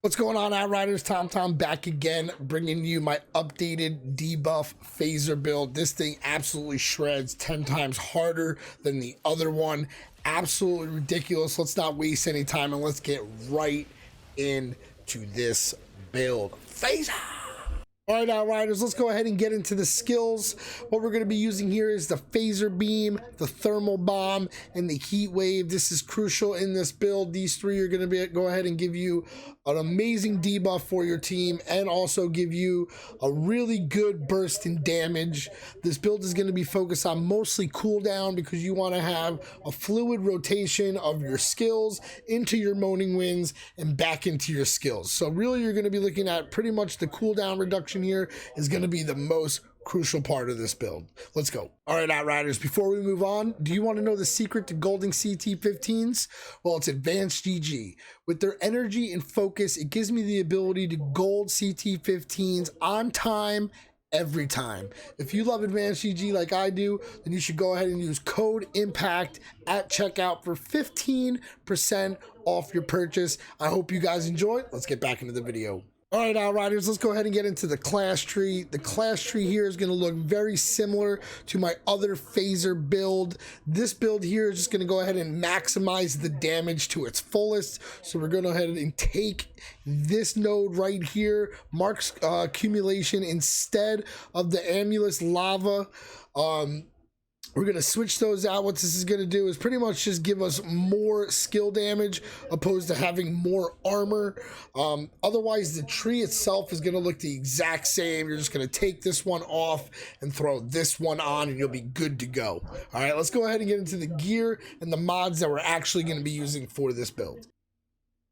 What's going on, Outriders? Tom back again, bringing you my updated debuff phaser build. This thing absolutely shreds 10 times harder than the other one. Absolutely ridiculous. Let's not waste any time and let's get right into this build. Phaser! All right, Outriders, let's go ahead and get into the skills. What we're going to be using here is the phaser beam, the thermal bomb, and the heat wave. This is crucial in this build. These three are going to go ahead and give you an amazing debuff for your team and also give you a really good burst in damage. This build is going to be focused on mostly cooldown because you want to have a fluid rotation of your skills into your moaning winds and back into your skills. So really you're going to be looking at pretty much the cooldown reduction here is going to be the most crucial part of this build. Let's go. All right, Outriders, before we move on, do you want to know the secret to golding CT15s? Well, it's Advanced GG. With their energy and focus, it gives me the ability to gold CT15s on time, every time. If you love Advanced GG like I do, then you should go ahead and use code IMPACT at checkout for 15% off your purchase. I hope you guys enjoy. Let's get back into the video. All right, Outriders, let's go ahead and get into the class tree. The class tree here is going to look very similar to my other phaser build. This build here is just going to go ahead and maximize the damage to its fullest. So we're going to go ahead and take this node right here, marks accumulation instead of the Amulus lava. We're going to switch those out. What this is going to do is pretty much just give us more skill damage opposed to having more armor. Otherwise, the tree itself is going to look the exact same. You're just going to take this one off and throw this one on and you'll be good to go. All right, let's go ahead and get into the gear and the mods that we're actually going to be using for this build.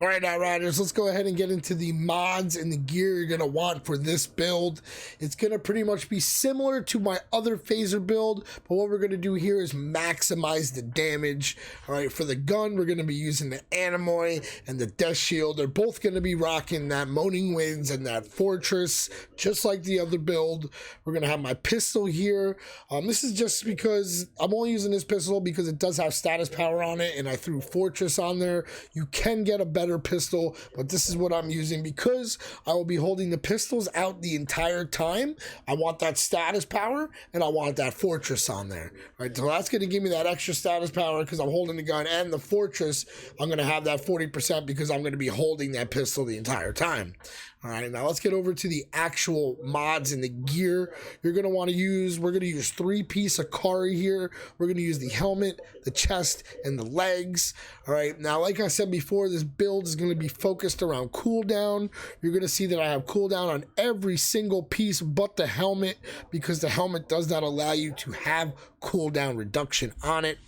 All right, Outriders, let's go ahead and get into the mods and the gear you're going to want for this build. It's going to pretty much be similar to my other phaser build, but what we're going to do here is maximize the damage. All right, for the gun, we're going to be using the Anemoy and the Death Shield. They're both going to be rocking that Moaning Winds and that Fortress, just like the other build. We're going to have my pistol here. This is just because I'm only using this pistol because it does have status power on it, and I threw Fortress on there. You can get a better pistol, but this is what I'm using because I will be holding the pistols out the entire time. I want that status power and I want that Fortress on there. All right, so that's going to give me that extra status power because I'm holding the gun, and the Fortress, I'm going to have that 40% because I'm going to be holding that pistol the entire time. All right, now let's get over to the actual mods and the gear you're going to want to use. We're going to use 3-piece Akari here. We're going to use the helmet, the chest, and the legs. All right, now like I said before, this build is going to be focused around cooldown. You're going to see that I have cooldown on every single piece but the helmet because the helmet does not allow you to have cooldown reduction on it.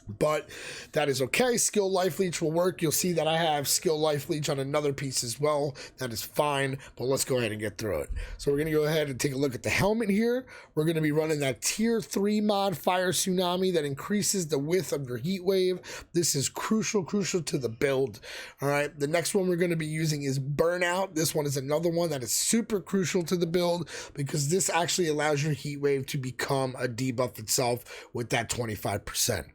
But that is okay. Skill life leech will work. You'll see that I have skill life leech on another piece as well. That is fine, but let's go ahead and get through it. So we're going to go ahead and take a look at the helmet here. We're going to be running that tier 3 mod, Fire Tsunami, that increases the width of your heat wave. This is crucial to the build. All right, the next one we're going to be using is Burnout. This one is another one that is super crucial to the build because this actually allows your heat wave to become a debuff itself with that 25%.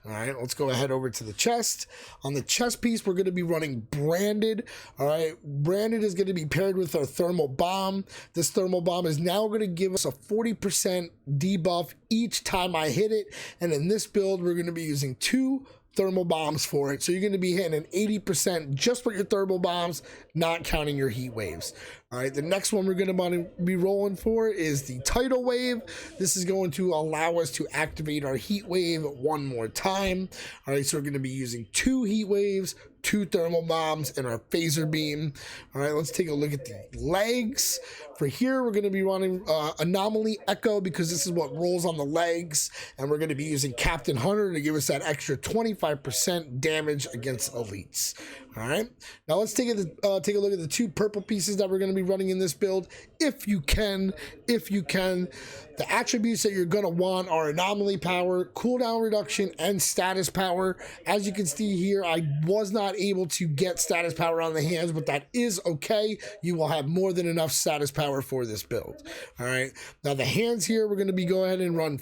All right, let's go ahead over to the chest. On the chest piece, we're going to be running Branded. All right, Branded is going to be paired with our Thermal Bomb. This Thermal Bomb is now going to give us a 40% debuff each time I hit it. And in this build, we're going to be using 2 thermal bombs for it. So you're going to be hitting an 80% just with your thermal bombs, not counting your heat waves. All right, the next one we're going to be rolling for is the Tidal Wave. This is going to allow us to activate our heat wave one more time. All right, so we're going to be using 2 heat waves, 2 thermal bombs, and our phaser beam. All right, let's take a look at the legs. For here, we're going to be running Anomaly Echo because this is what rolls on the legs, and we're going to be using Captain Hunter to give us that extra 25% damage against elites. All right, now let's take a look at the 2 purple pieces that we're going to be running in this build. If you can, the attributes that you're going to want are Anomaly Power, Cooldown Reduction, and Status Power. As you can see here, I was not not able to get status power on the hands, but that is okay. You will have more than enough status power for this build. All right, now the hands here, we're going to be go ahead and run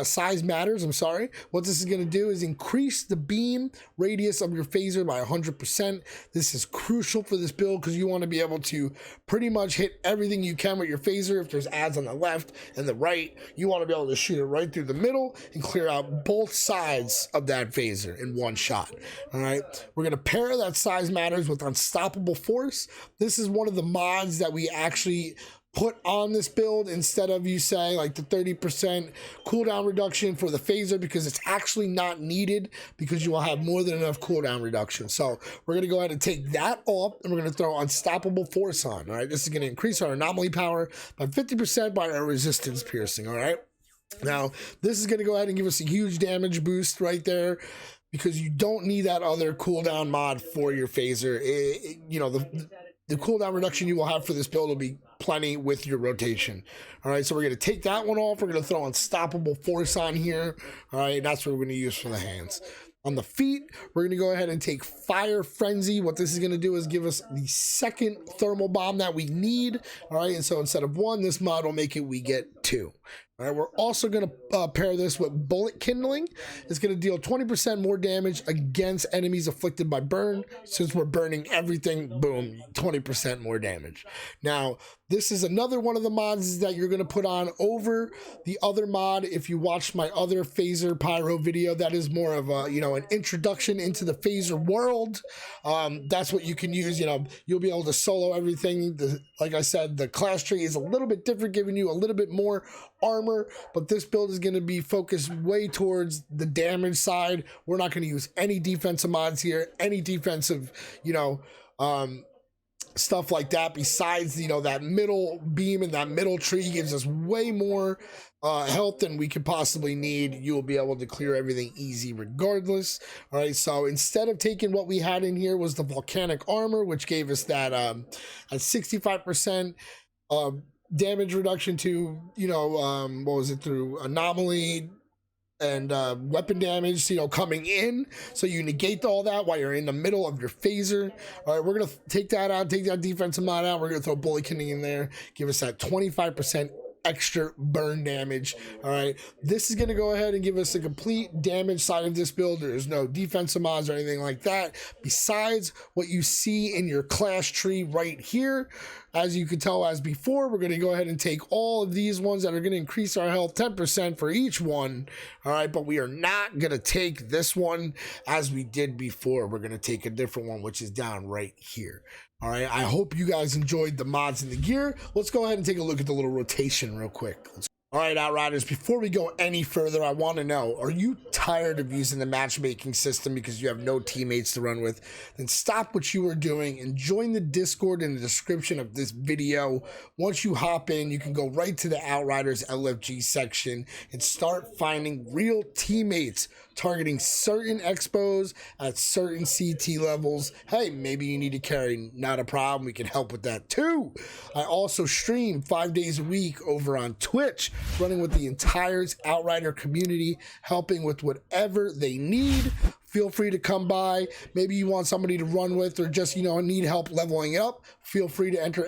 size matters. I'm sorry. What this is going to do is increase the beam radius of your phaser by 100%. This is crucial for this build because you want to be able to pretty much hit everything you can with your phaser. If there's ads on the left and the right, you want to be able to shoot it right through the middle and clear out both sides of that phaser in one shot. All right, we're going to pair that size matters with unstoppable force. This is one of the mods that we actually put on this build instead of, you say, like the 30% cooldown reduction for the phaser, because it's actually not needed because you will have more than enough cooldown reduction. So we're going to go ahead and take that off and we're going to throw unstoppable force on. All right, this is going to increase our anomaly power by 50% by our resistance piercing. All right, now this is going to go ahead and give us a huge damage boost right there, because you don't need that other cooldown mod for your phaser. You know, the cooldown reduction you will have for this build will be plenty with your rotation. All right, so we're going to take that one off. We're going to throw unstoppable force on here. All right, that's what we're going to use for the hands. On the feet, we're going to go ahead and take Fire Frenzy. What this is going to do is give us the second thermal bomb that we need. All right, and so instead of one, this mod will make it we get two. All right, we're also going to pair this with Bullet Kindling. It's going to deal 20% more damage against enemies afflicted by burn. Since we're burning everything, boom, 20% more damage. Now, this is another one of the mods that you're going to put on over the other mod. If you watched my other Phaser Pyro video, that is more of a, you know, an introduction into the Phaser world. That's what you can use. You know, you'll be able to solo everything. Like I said, the class tree is a little bit different, giving you a little bit more armor, but this build is going to be focused way towards the damage side. We're not going to use any defensive mods here, any defensive, you know, stuff like that. Besides, you know, that middle beam and that middle tree gives us way more health than we could possibly need. You will be able to clear everything easy regardless. All right, so instead of taking what we had in here was the volcanic armor, which gave us that a 65% damage reduction to, you know, what was it, through anomaly and weapon damage, you know, coming in, so you negate all that while you're in the middle of your phaser. All right, we're gonna take that out, take that defensive mod out. We're gonna throw Bullet Kindling in there, give us that 25% extra burn damage. All right, this is going to go ahead and give us the complete damage side of this build. There's no defensive mods or anything like that besides what you see in your class tree right here. As you can tell, as before, we're going to go ahead and take all of these ones that are going to increase our health 10% for each one. All right, but we are not going to take this one as we did before. We're going to take a different one, which is down right here. All right, I hope you guys enjoyed the mods and the gear. Let's go ahead and take a look at the little rotation real quick. All right, Outriders, before we go any further, I want to know, are you tired of using the matchmaking system because you have no teammates to run with? Then stop what you are doing and join the Discord in the description of this video. Once you hop in, you can go right to the Outriders LFG section and start finding real teammates targeting certain expos at certain CT levels. Hey, maybe you need to carry, not a problem. We can help with that too. I also stream 5 days a week over on Twitch, running with the entire Outrider community, helping with whatever they need. Feel free to come by. Maybe you want somebody to run with, or just, you know, need help leveling up. Feel free to enter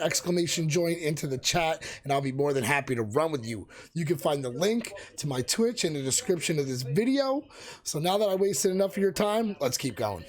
!join into the chat, and I'll be more than happy to run with you. You can find the link to my Twitch in the description of this video. So now that I wasted enough of your time, let's keep going.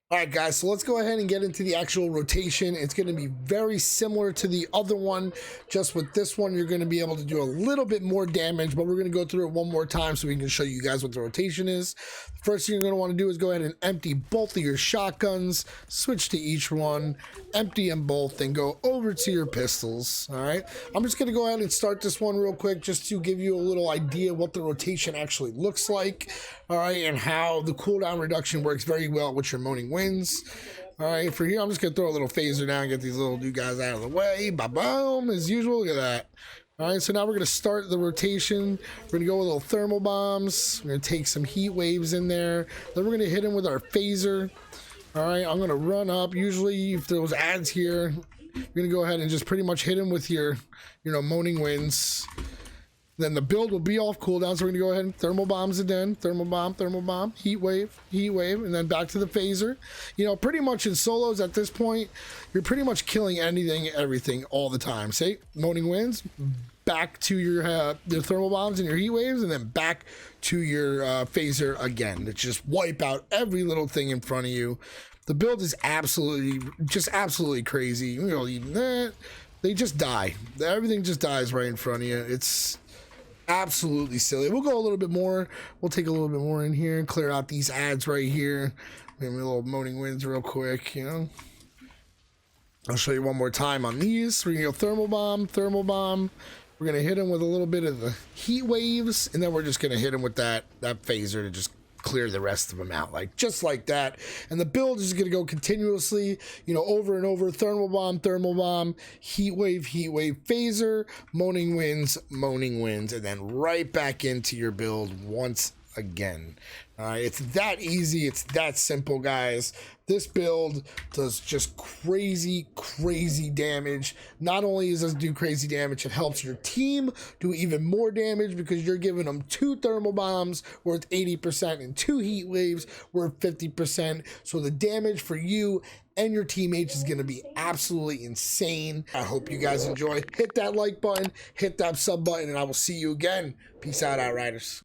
All right, guys, so let's go ahead and get into the actual rotation. It's going to be very similar to the other one. Just with this one, you're going to be able to do a little bit more damage, but we're going to go through it one more time so we can show you guys what the rotation is. The first thing you're going to want to do is go ahead and empty both of your shotguns, switch to each one, empty them both, then go over to your pistols. All right, I'm just going to go ahead and start this one real quick just to give you a little idea what the rotation actually looks like. All right, and how the cooldown reduction works very well with your moaning winds. All right, for here, I'm just gonna throw a little phaser down, get these little new guys out of the way. Ba-boom, as usual. Look at that. All right, so now we're gonna start the rotation. We're gonna go with little thermal bombs. We're gonna take some heat waves in there. Then we're gonna hit him with our phaser. All right, I'm gonna run up. Usually, if there was ads here, you're gonna go ahead and just pretty much hit him with your, you know, moaning winds. Then the build will be off cooldown, so we're gonna go ahead and thermal bombs again. Thermal bomb, heat wave, and then back to the phaser. You know, pretty much in solos at this point, you're pretty much killing anything, everything, all the time. Say, moaning winds, back to your thermal bombs and your heat waves, and then back to your phaser again. To just wipe out every little thing in front of you. The build is absolutely crazy. You know, even that, they just die. Everything just dies right in front of you. It's absolutely silly. We'll go a little bit more. We'll take a little bit more in here and clear out these ads right here. Maybe a little moaning winds real quick, you know. I'll show you one more time on these. We're gonna go thermal bomb. We're gonna hit him with a little bit of the heat waves, and then we're just gonna hit him with that phaser to just clear the rest of them out, like just like that. And the build is going to go continuously, you know, over and over. Thermal bomb, heat wave, phaser, moaning winds, and then right back into your build once again. It's that easy. It's that simple, guys. This build does just crazy damage. Not only does it do crazy damage, it helps your team do even more damage because you're giving them 2 thermal bombs worth 80% and 2 heat waves worth 50%. So the damage for you and your teammates is going to be absolutely insane. I hope you guys enjoy. Hit that like button, hit that sub button, and I will see you again. Peace out, Outriders.